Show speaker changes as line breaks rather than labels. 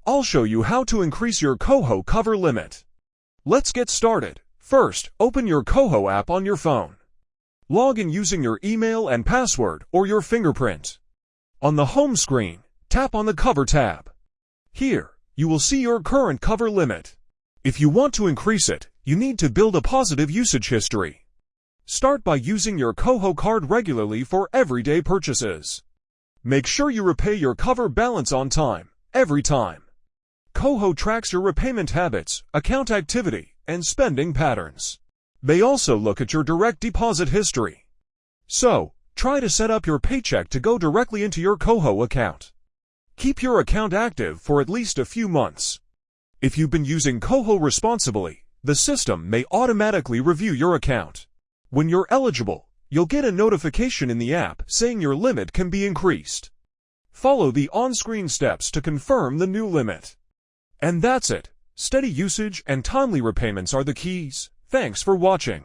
I'll show you how to increase your Koho cover limit. Let's get started. First, open your Koho app on your phone. Log in using your email and password or your fingerprint. On the home screen, tap on the Cover tab. Here, you will see your current cover limit. If you want to increase it, you need to build a positive usage history. Start by using your Koho card regularly for everyday purchases. Make sure you repay your cover balance on time, every time. Koho tracks your repayment habits, account activity, and spending patterns. They also look at your direct deposit history. So, try to set up your paycheck to go directly into your Koho account. Keep your account active for at least a few months. If you've been using Koho responsibly, the system may automatically review your account. When you're eligible, you'll get a notification in the app saying your limit can be increased. Follow the on-screen steps to confirm the new limit. And that's it. Steady usage and timely repayments are the keys. Thanks for watching.